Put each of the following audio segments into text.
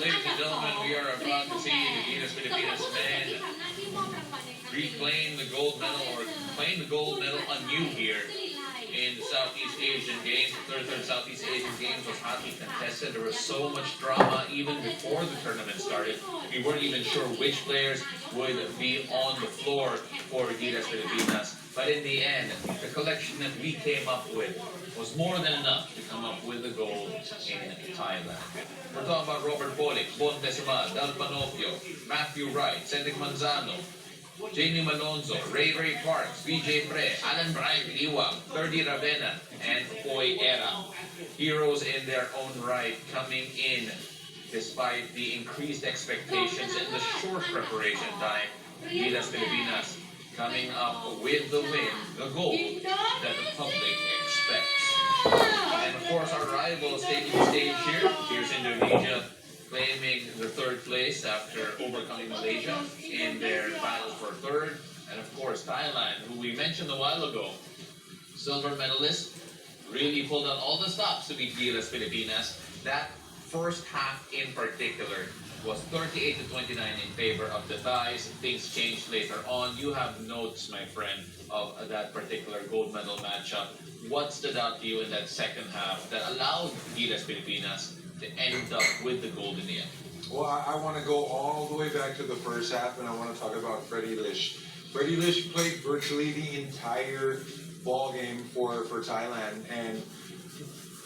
Ladies and gentlemen, we are about to see the Gilas Pilipinas men reclaim the gold medal or claim the gold medal anew here in the Southeast Asian Games. The third Southeast Asian Games was hotly contested. There was so much drama even before the tournament started. We weren't even sure which players would be on the floor for Gilas Pilipinas. But in the end, the collection that we came up with was more than enough to come up with the gold in Thailand. We're talking about Robert Bolick, Bon Decima, Del Panopio, Matthew Wright, Cedric Manzano, Jamie Malonzo, Ray Parks, VJ Pre, Alan Bryant Liwag, 30 Ravena, and Foy Era. Heroes in their own right coming in despite the increased expectations and the short preparation time. Gilas Pilipinas coming up with the win, the gold that the public expects. And of course our rivals taking the stage here. Here's Indonesia claiming the third place after overcoming Malaysia in their battles for third. And of course Thailand, who we mentioned a while ago, silver medalist, really pulled out all the stops to beat Gilas Pilipinas. That first half in particular was 38-29 in favor of the Thais. Things changed later on. You have notes, my friend, of that particular gold medal matchup. What stood out to you in that second half that allowed Gilas Pilipinas to end up with the gold in the end? Well, I want to go all the way back to the first half, and I want to talk about Freddie Lish. Freddie Lish played virtually the entire ball game for Thailand, and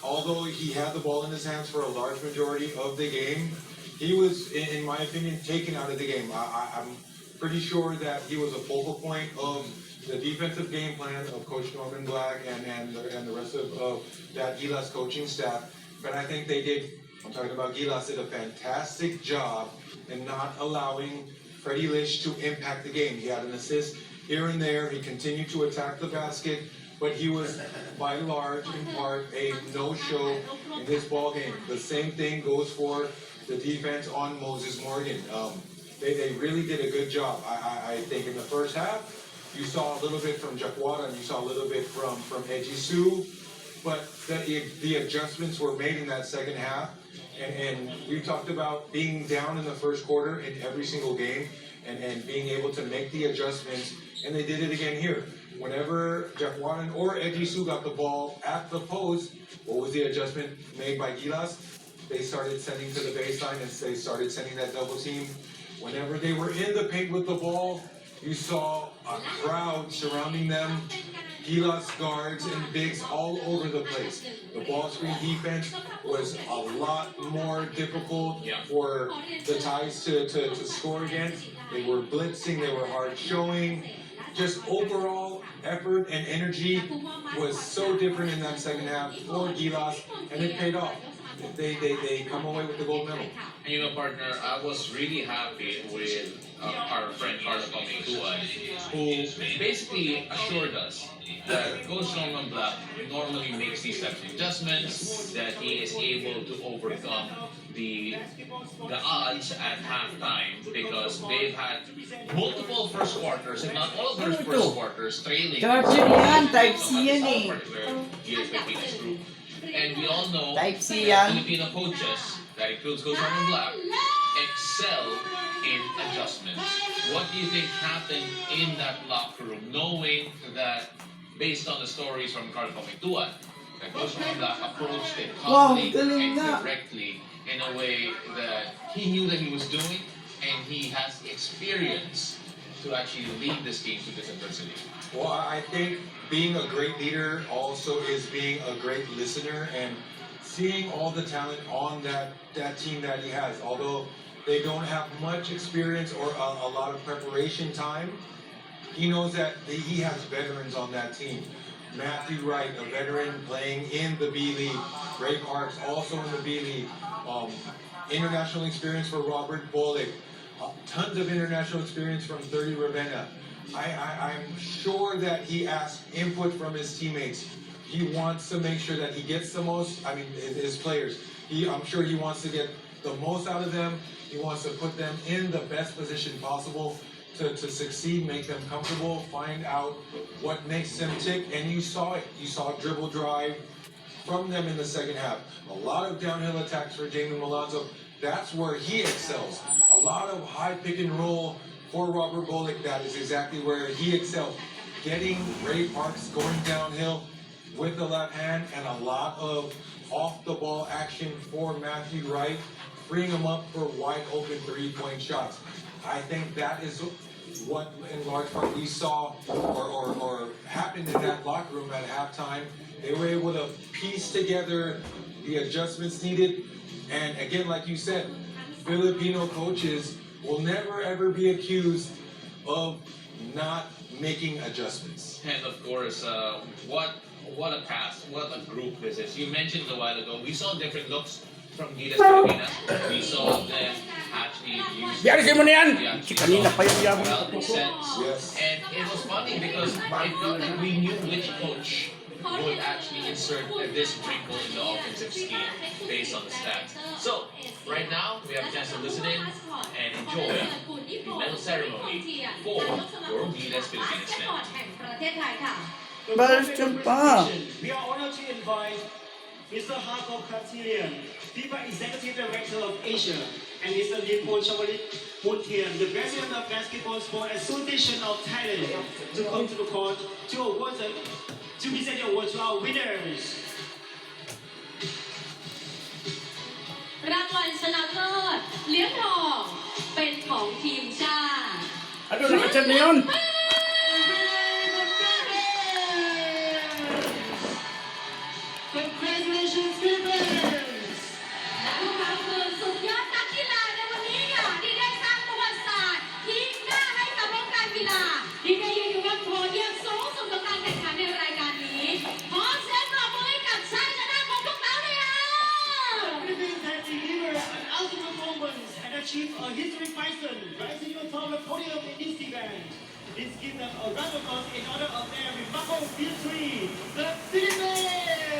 although he had the ball in his hands for a large majority of the game, he was, in my opinion, taken out of the game. I'm pretty sure that he was a focal point of the defensive game plan of Coach Norman Black and the rest of that Gilas coaching staff. But I think they did, I'm talking about Gilas, did a fantastic job in not allowing Freddie Lish to impact the game. He had an assist here and there. He continued to attack the basket, but he was, by large, in part, a no-show in this ball game. The same thing goes for the defense on Moses Morgan. They really did a good job. I think in the first half, you saw a little bit from Jakwara and you saw a little bit from Ejisu, but the adjustments were made in that second half. And we talked about being down in the first quarter in every single game and being able to make the adjustments, and they did it again here. Whenever Jakwara or Ejisu got the ball at the post, what was the adjustment made by Gilas? They started sending to the baseline and they started sending that double team. Whenever they were in the paint with the ball, you saw a crowd surrounding them, Gilas guards and bigs all over the place. The ball screen defense was a lot more difficult for the Thais to score against. They were blitzing, they were hard showing. Just overall effort and energy was so different in that second half for Gilas, and it paid off. They come away with the gold medal. And you know, partner, I was really happy with our friend Carlo Pamitua, who basically assured us that Coach Norman Black normally makes these types of adjustments, that he is able to overcome the odds at halftime because they've had multiple first quarters, if not all of their first quarters, trailing. Type C yan eh. Group. And we all know Type C that yan. Filipino coaches, that includes Coach Norman Black, excel in adjustments. What do you think happened in that locker room, knowing that, based on the stories from Carlo Pamitua, that Coach Norman Black approached it calmly and directly in a way that he knew that he was doing, and he has the experience to actually lead this team through this adversity? Well, I think being a great leader also is being a great listener and seeing all the talent on that team that he has. Although they don't have much experience or a lot of preparation time, he knows that he has veterans on that team. Matthew Wright, a veteran playing in the B League. Ray Parks, also in the B League. International experience for Robert Bolick. Tons of international experience from 30 Ravenna. I'm sure that he asked input from his teammates. He wants to make sure that he gets the most, his players. I'm sure he wants to get the most out of them. He wants to put them in the best position possible to succeed, make them comfortable, find out what makes them tick. And you saw it. You saw dribble drive, from them in the second half. A lot of downhill attacks for Jalen Malonzo. That's where he excels. A lot of high pick and roll for Robert Bullock. That is exactly where he excels. Getting Ray Parks going downhill with the left hand, and a lot of off the ball action for Matthew Wright, freeing him up for wide open 3-point shots. I think that is what in large part we saw or happened in that locker room at halftime. They were able to piece together the adjustments needed. And again, like you said, Filipino coaches will never ever be accused of not making adjustments. And of course, what a pass, what a group this is. You mentioned a while ago, we saw different looks from Gilas Pilipinas. We saw them actually use Biarisin mo na yan! the Kanina pa yung yaman. Yes. And it was funny because I felt like we knew which coach would actually insert this wrinkle in the offensive scheme based on the stats. So, right now, we have a chance to listen in and enjoy the medal ceremony for your Gilas Pilipinas men. Balikan pa. We are honored to invite Mr. Harko Khatilian, FIBA Executive Director of Asia, and Mr. Nippon Chamalit Muntian, the President of Basketball Sport Association of Thailand, to come to the court to present the award to our winners. รางวัลชนะเลิศเหรียญทองเป็นของทีมชาติ Ano na ka na yun? Congratulations, Philippines! และพวกเขาคือสุดยอดนักกีฬาในวันนี้ค่ะที่ได้สร้างประวัติศาสตร์ยิ่งหน้าให้กับวงการกีฬาที่ได้ยืนอยู่บนโพเดียมสูงสุดของการแข่งขันในรายการนี้ขอเสียงปรบมือให้กับชัยชนะของพวกเขาเลยค่ะ Philippines has delivered an ultimate performance and achieved a historic milestone, rising on top of the podium in this event. Let's give them a round of applause in honor of their remarkable victory, the Philippines!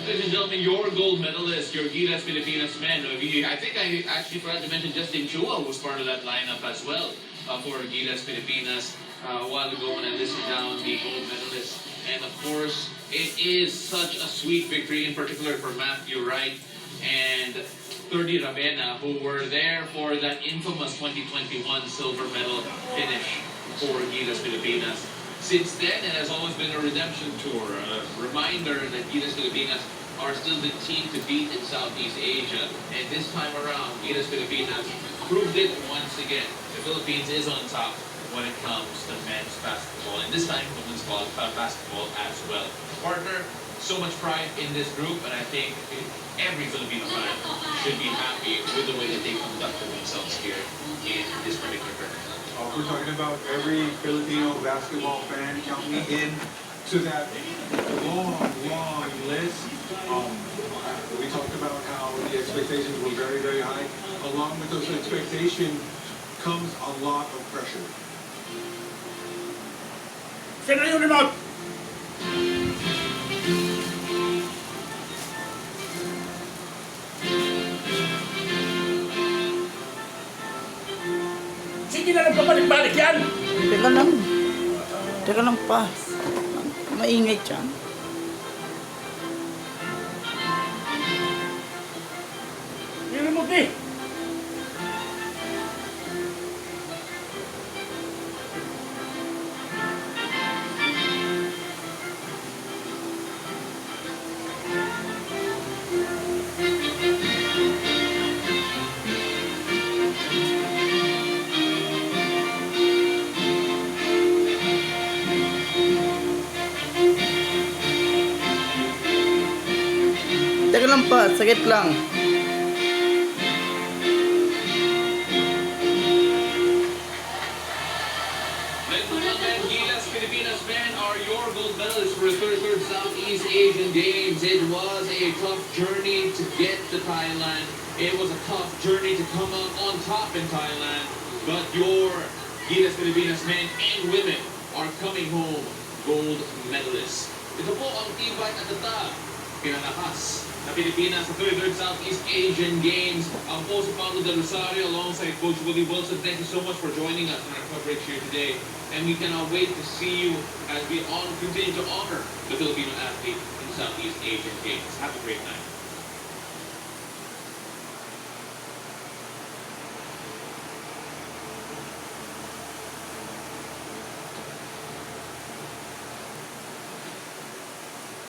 Ladies and gentlemen, your gold medalist, your Gilas Pilipinas men. I think I actually forgot to mention Justin Chua was part of that lineup as well for Gilas Pilipinas a while ago when I listed down the gold medalists. And of course, it is such a sweet victory, in particular for Matthew Wright and Thurdy Ravena, who were there for that infamous 2021 silver medal finish for Gilas Pilipinas. Since then, it has always been a redemption tour, a reminder that Gilas Pilipinas are still the team to beat in Southeast Asia. And this time around, Gilas Pilipinas proved it once again. The Philippines is on top when it comes to men's basketball, and this time women's basketball as well. Partner, so much pride in this group, and I think every Filipino fan should be happy with the way that they conducted themselves here in this particular tournament. We're talking about every Filipino basketball fan counting in to that long list. We talked about how the expectations were very, very high. Along with those expectations comes a lot of pressure. Sino yung remote? Sige na lang pabalik-balik yan! Teka lang. Teka lang pa. Maingay dyan. Yung remote eh! Teka lang pa. Sakit lang. Ladies and gentlemen, Gilas Pilipinas men are your gold medalists 23rd Southeast Asian Games. It was a tough journey to get to Thailand. It was a tough journey to come out on top in Thailand. But your Gilas Pilipinas men and women are coming home gold medalists. Ito po ang tibay at tatag pinalakas na Pilipinas sa 23rd Southeast Asian Games. Ang po si Paulo Del Rosario alongside Coach Willie Wilson. Thank you so much for joining us in our coverage here today. And we cannot wait to see you as we continue to honor the Filipino athlete in Southeast Asian Games. Have a great night.